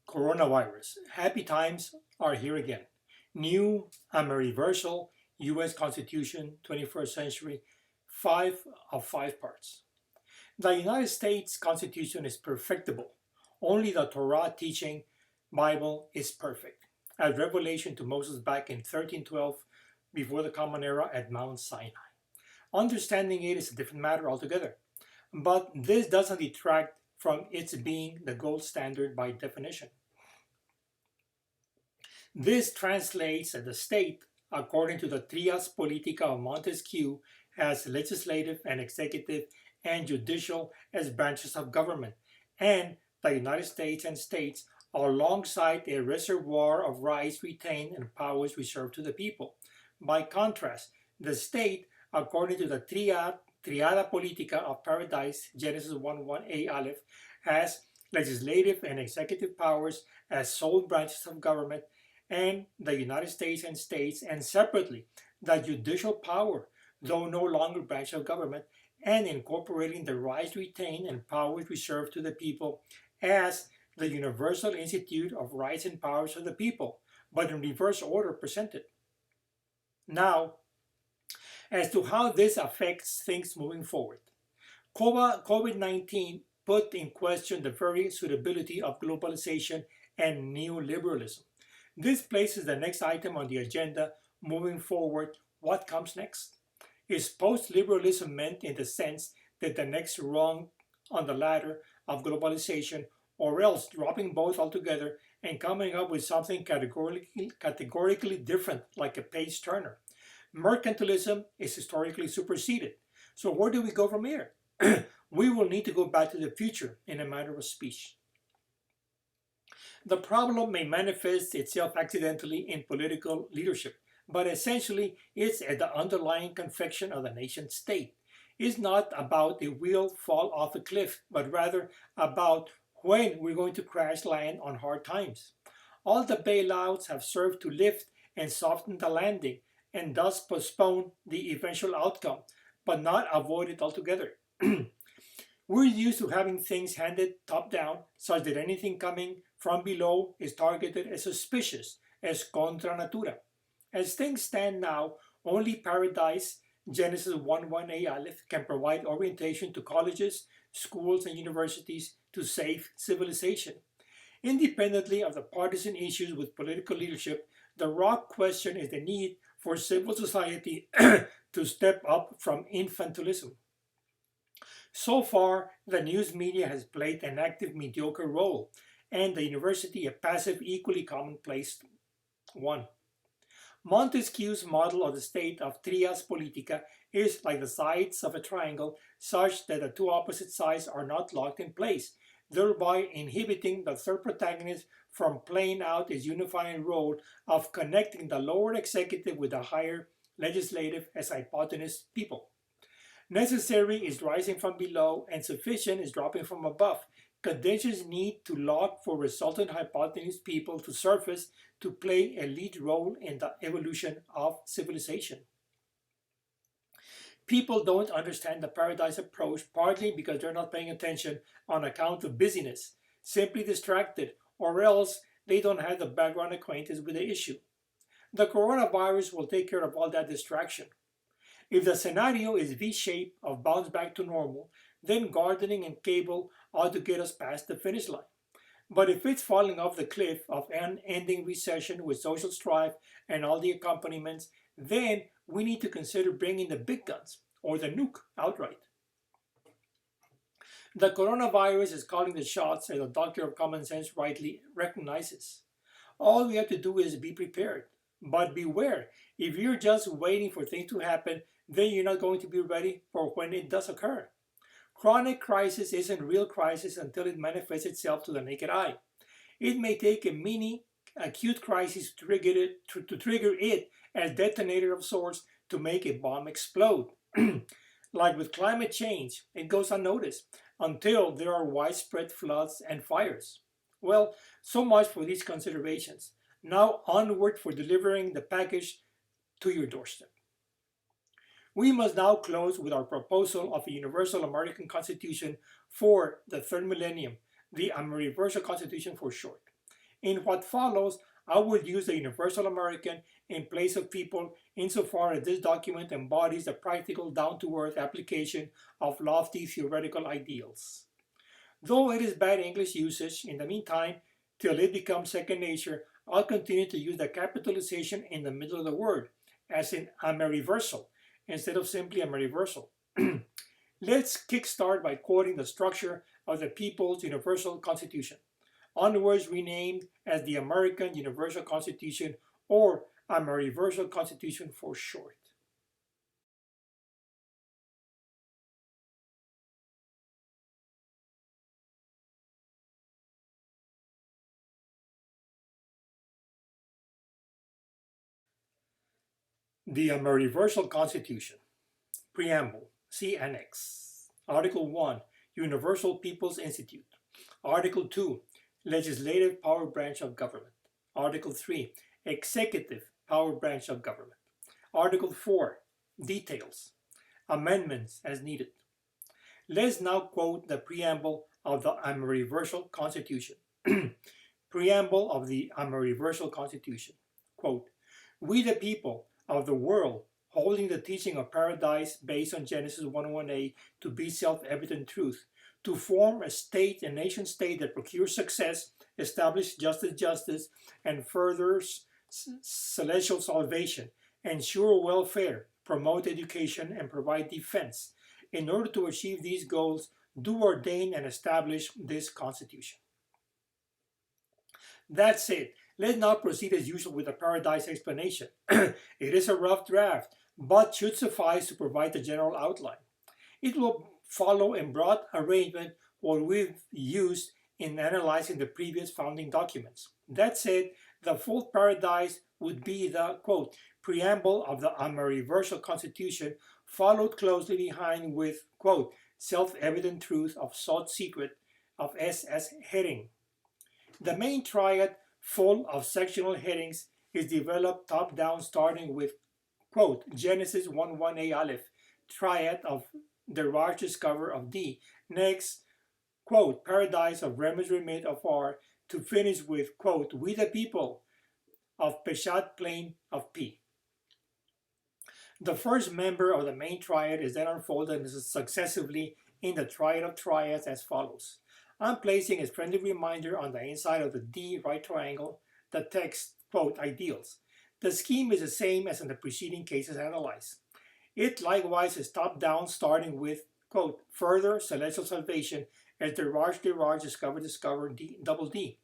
Coronavirus. Happy times are here again. New AmeriVersal US Constitution 21st century, 5 of 5 parts. The United States Constitution is perfectible. Only the Torah teaching Bible is perfect, as revelation to Moses back in 1312 before the Common Era at Mount Sinai. Understanding it is a different matter altogether, but this doesn't detract from its being the gold standard by definition. This translates that the state, according to the Trias Politica of Montesquieu, has legislative and executive and judicial as branches of government, and the United States and states alongside a reservoir of rights retained and powers reserved to the people. By contrast, the state, according to the Triada Politica of Paradise, Genesis 1:1a Aleph, has legislative and executive powers as sole branches of government, and the United States and states, and separately, the judicial power, though no longer branch of government, and incorporating the rights retained and powers reserved to the people as the Universal Institute of Rights and Powers of the People, but in reverse order presented. Now, as to how this affects things moving forward. COVID-19 put in question the very suitability of globalization and neoliberalism. This places the next item on the agenda moving forward. What comes next? Is post-liberalism meant in the sense that the next rung on the ladder of globalization, or else dropping both altogether and coming up with something categorically different like a page turner? Mercantilism is historically superseded. So where do we go from here? We will need to go back to the future in a matter of speech. The problem may manifest itself accidentally in political leadership, but essentially it's at the underlying confection of the nation state. It's not about a wheel fall off a cliff, but rather about when we're going to crash land on hard times. All the bailouts have served to lift and soften the landing, and thus postpone the eventual outcome, but not avoid it altogether. We're used to having things handed top down, such that anything coming from below is targeted as suspicious, as contra natura. As things stand now, only Paradise, Genesis 1:1a Aleph, can provide orientation to colleges, schools, and universities to save civilization. Independently of the partisan issues with political leadership, the raw question is the need for civil society to step up from infantilism. So far, the news media has played an active, mediocre role, and the university a passive, equally commonplace one. Montesquieu's model of the state of Trias Politica is like the sides of a triangle, such that the two opposite sides are not locked in place, thereby inhibiting the third protagonist from playing out his unifying role of connecting the lower executive with the higher legislative as hypotenuse people. Necessary is rising from below, and sufficient is dropping from above. Conditions need to lock for resultant hypotenuse people to surface to play a lead role in the evolution of civilization. People don't understand the Paradise approach, partly because they're not paying attention on account of busyness, simply distracted, or else they don't have the background acquaintance with the issue. The coronavirus will take care of all that distraction. If the scenario is V-shaped of bounce back to normal, then gardening and cable ought to get us past the finish line. But if it's falling off the cliff of an ending recession with social strife and all the accompaniments, then we need to consider bringing the big guns, or the nuke, outright. The coronavirus is calling the shots, as the doctor of common sense rightly recognizes. All we have to do is be prepared. But beware, if you're just waiting for things to happen, then you're not going to be ready for when it does occur. Chronic crisis isn't real crisis until it manifests itself to the naked eye. It may take a mini acute crisis to trigger it as detonator of sorts to make a bomb explode. Like with climate change, it goes unnoticed until there are widespread floods and fires. Well, so much for these considerations. Now onward for delivering the package to your doorstep. We must now close with our proposal of a universal American Constitution for the third millennium, the AmeriVersal Constitution for short. In what follows, I will use the universal American in place of people insofar as this document embodies the practical down-to-earth application of lofty theoretical ideals. Though it is bad English usage, in the meantime, till it becomes second nature, I'll continue to use the capitalization in the middle of the word, as in AmeriVersal, instead of simply AmeriVersal. Let's kickstart by quoting the structure of the People's Universal Constitution, onwards renamed as the American Universal Constitution or AmeriVersal Constitution for short. The AmeriVersal Constitution. Preamble. See Annex. Article 1. Universal People's Institute. Article 2. Legislative Power Branch of Government. Article 3. Executive Power Branch of Government. Article 4. Details. Amendments as needed. Let's now quote the preamble of the AmeriVersal Constitution. Preamble of the AmeriVersal Constitution. Quote, "We the people of the world, holding the teaching of paradise based on Genesis 1:1a to be self-evident truth, to form a state, a nation state that procures success, establishes justice, and furthers celestial salvation, ensure welfare, promote education, and provide defense. In order to achieve these goals, do ordain and establish this Constitution." That's it. Let's now proceed as usual with the paradise explanation. It is a rough draft, but should suffice to provide the general outline. It will follow in broad arrangement what we've used in analyzing the previous founding documents. That said, the full paradise would be the, quote, preamble of the AmeriVersal Constitution, followed closely behind with, quote, self-evident truth of sought secret of SS heading. The main triad, full of sectional headings, is developed top-down starting with, quote, Genesis 1:1a aleph, triad of the Raj discover of D. Next, quote, paradise of Remes remit of R, to finish with, quote, we the people of Peshat plane of P. The first member of the main triad is then unfolded successively in the triad of triads as follows. I'm placing a friendly reminder on the inside of the D right triangle, the text, quote, ideals. The scheme is the same as in the preceding cases analyzed. It likewise is top-down starting with, quote, further celestial salvation as the Raj discover D, double D.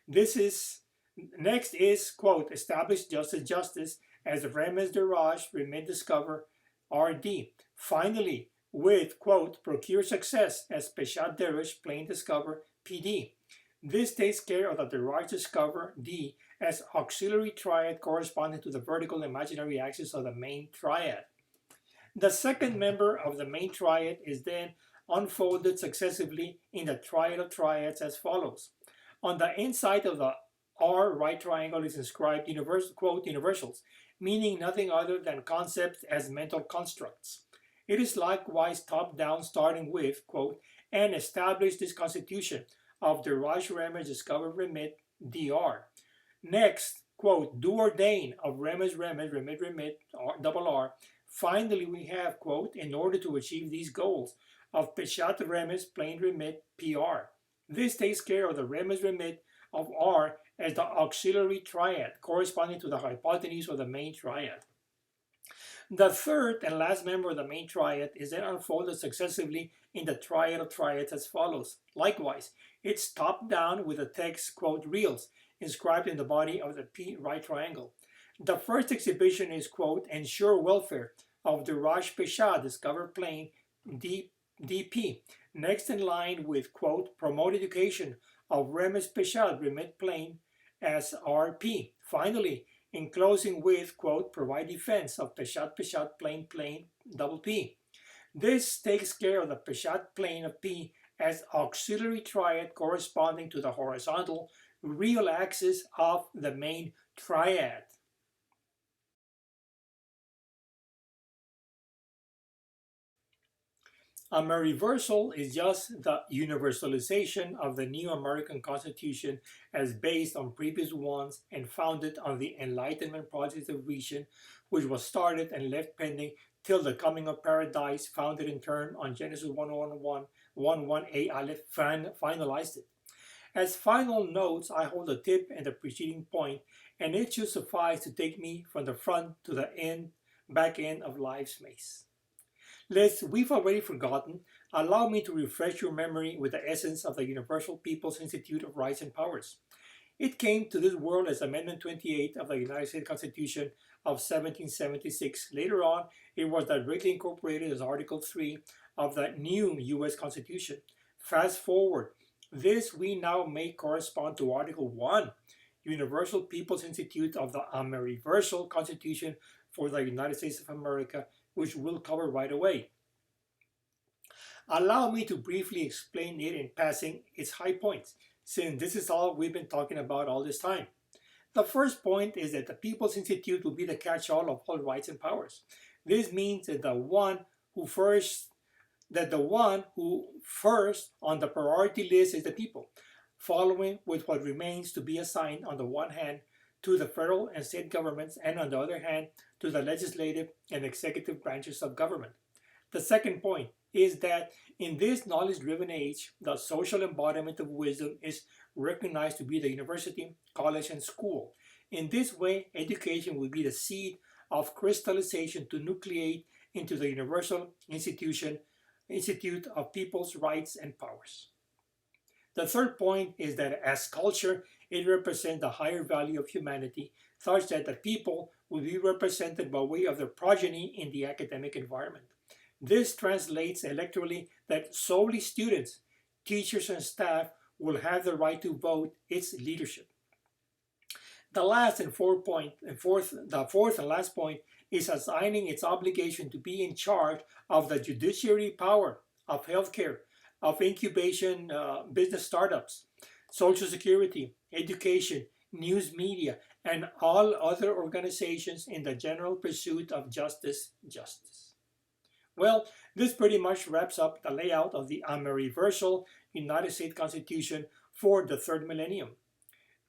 Next is, quote, establish justice as the Remes de Raj remit discover RD. Finally, with, quote, procure success as Peshat Derish plane discover PD. This takes care of the Raj discover D as auxiliary triad corresponding to the vertical imaginary axis of the main triad. The second member of the main triad is then unfolded successively in the triad of triads as follows. On the inside of the R right triangle is inscribed quote, universals, meaning nothing other than concepts as mental constructs. It is likewise top-down starting with, quote, and establish this constitution of the Raj Remes discover remit DR. Next, quote, do ordain of remit double R. Finally, we have, quote, in order to achieve these goals of Peshat Remes plane remit PR. This takes care of the Remes remit of R as the auxiliary triad corresponding to the hypotenuse of the main triad. The third and last member of the main triad is then unfolded successively in the triad of triads as follows. Likewise, it's top-down with the text, quote, reals, inscribed in the body of the P right triangle. The first exhibition is, quote, ensure welfare of the Raj Peshat discover plane DP. Next in line with, quote, promote education of Remes Peshat remit plane as RP. Finally, in closing with, quote, provide defense of Peshat plane double P. This takes care of the Peshat plane of P as auxiliary triad corresponding to the horizontal real axis of the main triad. AmeriVersal is just the universalization of the new American Constitution as based on previous ones and founded on the Enlightenment process of vision, which was started and left pending till the coming of paradise, founded in turn on Genesis 1:1 Aleph, finalized it. As final notes, I hold the tip and the preceding point, and it should suffice to take me from the front to the back end of life's maze. Lest we've already forgotten, allow me to refresh your memory with the essence of the Universal People's Institute of Rights and Powers. It came to this world as Amendment 28 of the United States Constitution of 1776. Later on, it was directly incorporated as Article 3 of the new U.S. Constitution. Fast forward, this we now make correspond to Article 1, Universal People's Institute of the AmeriVersal Constitution for the United States of America, which we'll cover right away. Allow me to briefly explain it in passing its high points, since this is all we've been talking about all this time. The first point is that the People's Institute will be the catch-all of all rights and powers. This means that the one who first on the priority list is the people, following with what remains to be assigned on the one hand to the federal and state governments and on the other hand to the legislative and executive branches of government. The second point is that in this knowledge-driven age, the social embodiment of wisdom is recognized to be the university, college, and school. In this way, education will be the seed of crystallization to nucleate into the Universal Institute of People's Rights and Powers. The third point is that as culture, it represents the higher value of humanity, such that the people will be represented by way of their progeny in the academic environment. This translates electorally that solely students, teachers, and staff will have the right to vote its leadership. The fourth and last point is assigning its obligation to be in charge of the judiciary power, of healthcare, of incubation business startups, Social Security, education, news media, and all other organizations in the general pursuit of justice. Well, this pretty much wraps up the layout of the AmeriVersal United States Constitution for the third millennium.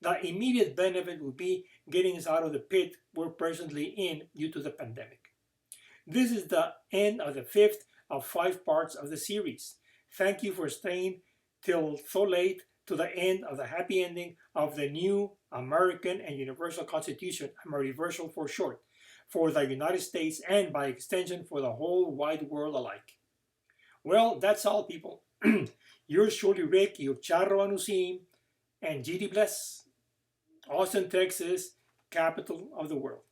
The immediate benefit would be getting us out of the pit we're presently in due to the pandemic. This is the end of the fifth of 5 parts of the series. Thank you for staying till so late to the end of the happy ending of the new American and Universal Constitution, AmeriVersal for short, for the United States and by extension for the whole wide world alike. Well, that's all, people. Yours truly, Rick, your Charro Anusim, and GD bless. Austin, Texas, capital of the world.